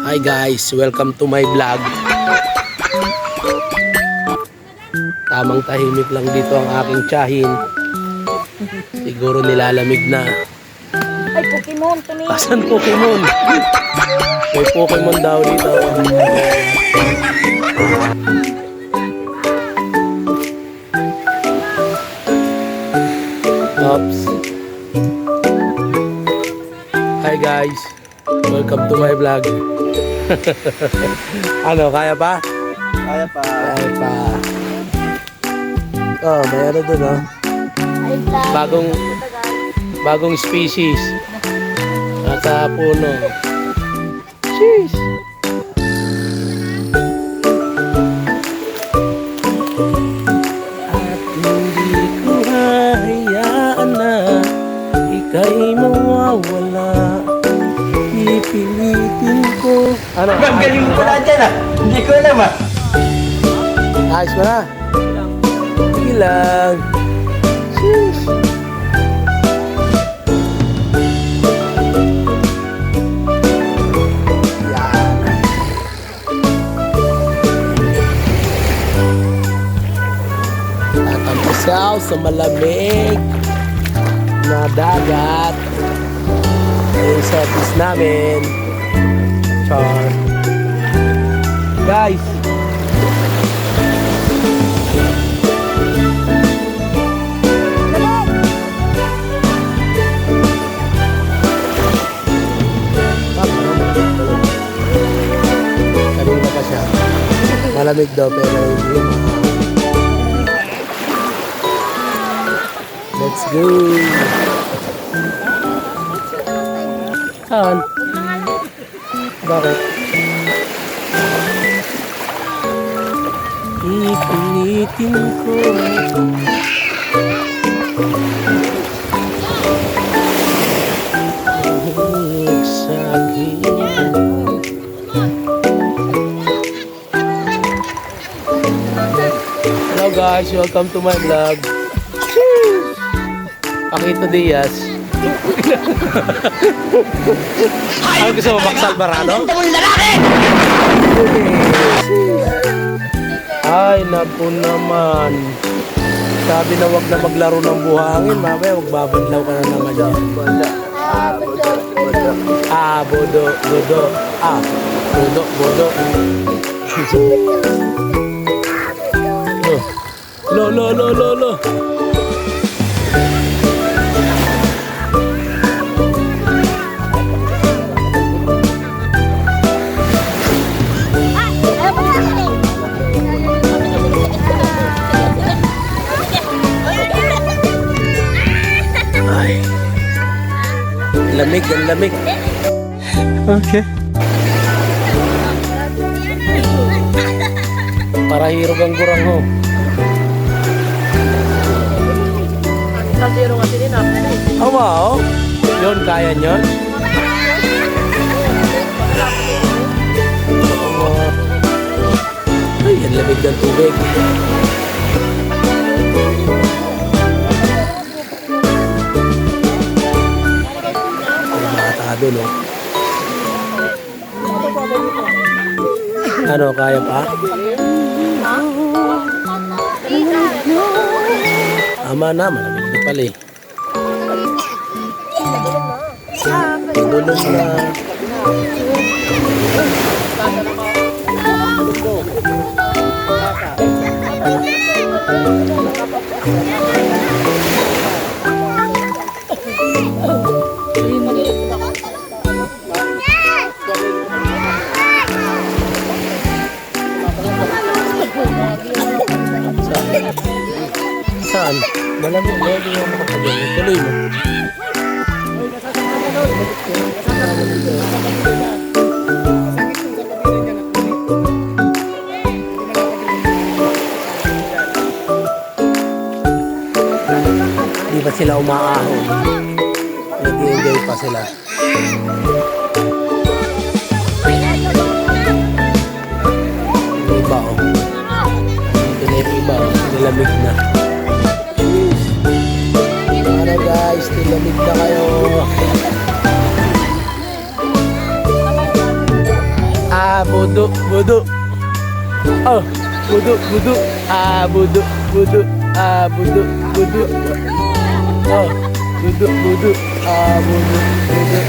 Hi guys, welcome to my vlog. Tamang tahimik lang dito ang aking tiyahin. Siguro nilalamig na. Ay, Pokemon, ito na. Asan Pokemon? May Pokemon daw dito. Oops. Hi guys, welcome to my vlog. Ano, kaya pa? Kaya pa. Kaya pa. Oh, may ano dun, oh. Ay, vlog. Bagong species. Nasa puno. Jeez. At hindi ko hayaan na ika'y mawawala. Pipilitin ko. Ano? Ang galing mo na dyan ah. Hindi ko alam ah. Ayos mo na. Sige lang. Jeez. Tatampisaw sa malamig na dagat. Yung service namin. Char. Guys. Kanina pa siya. Malamig daw pero hindi. Let's go. Saan? Bakit? Ipinitin ko. Hello guys, welcome to my vlog. Pakito Diaz. Ano gusto mo, Max Alvarado? Ay, naku naman. Sabi na wag na maglaro ng buhangin, mamaya magbabadlaw ka na naman dyan. Bodo. Bodo. Lo. Ay. Ang lamig. Okay. Para hirog ang gurang ho. Kasiro nga sinin ako. Wow. Yun, kaya nyon. Ay, ang lamig ng tubig. Doon, no? Ano, kaya pa? Ama na, malamig na pala eh. Dulong na. Saan? Malamig na hindi mo makapagay. Tuloy mo. Di ba sila umaahon? Nag-i-enjoy pa sila. Iba oh. Ito na yung iba oh. Nilamig na. Para guys, nilamig na kayo. budo, budo. Oh, budo, budo. Budo, budo. Budo, budo. Oh, budo, budo. Budo, budo.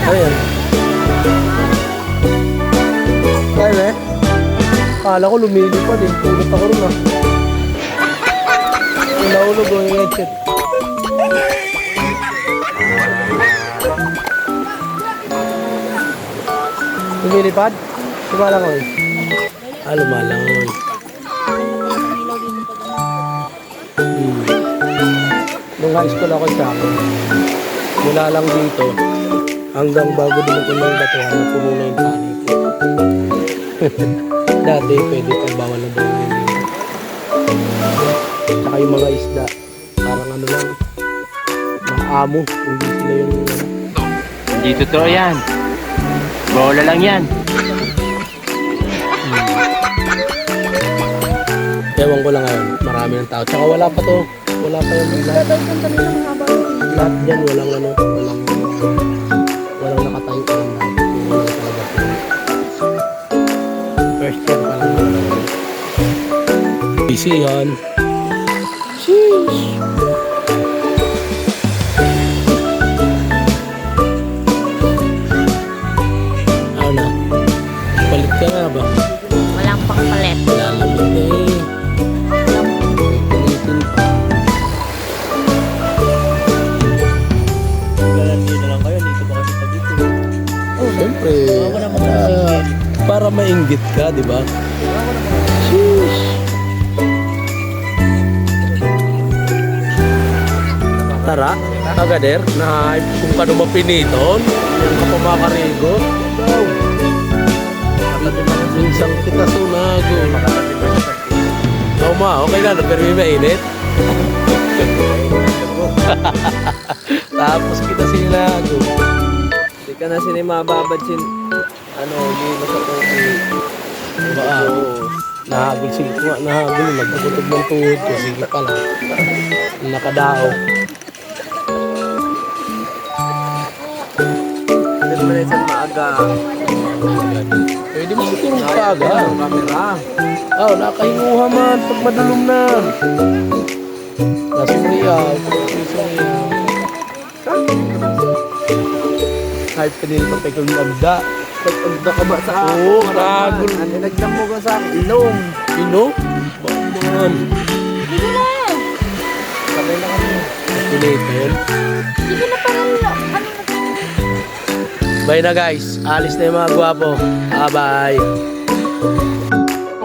Ayan. Ayan eh. Kala ko lumilipad eh. Tulot ako rin ah. Naulog ko yung headset. Lumilipad? Lumalangoy. Lumalangoy. Nung high school ako sa akin, mula lang dito, hanggang bago dumating ng batuhan, puno na yung panik. Dati, pwede pang bawal na bawal yun. Tsaka yung mga isda, parang ano lang, mga amo, hindi sila yung Hindi totoo yan. Bola lang yan. Ewan ko lang ngayon, marami ng tao. Tsaka wala pa to, wala pa yung lahat. Lahat dyan, walang nakatayo pa lang lahat. Walang talaga po. First year pa lang wala. Busy yan. Sheesh. Ano na? Palit ka nga ba? Walang pangpalit. Lalamig na eh. Palitin pa. Dito lang kayo, dito ba kasi sa dito? Oh, siyempre. Para mainggit ka, di ba? Sheesh. Tara, tagader, na kung kano mapiniton, yung kapamakarigo. Daw. Minsan kita sunago. Oo ma, okay na, pero may mainit. Tapos kita sinago. Hindi ka na sinimababad hindi mo sa tubig. Baka, nahagol siguro, nahagol, nagpaputog ng tuhod ko, sige pala. Nakadao. Pwede mo na isang maaga. Pwede mo siguro magpaga. Camera. Nakahinuha man pag madulom na. Nasuriyaw. Kahit kanina pa ikaw yung abda. Pagpagda ka ba sa ako? Oo, nagul. Nilagyan mo ka sa ilong. Ino? Bakman. Hindi ko na. Sabay na kami. Pinitin. Hindi ko na parang Bye na guys. Alis na yung mga gwapo. Bye.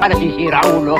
Ka nasisira ulo.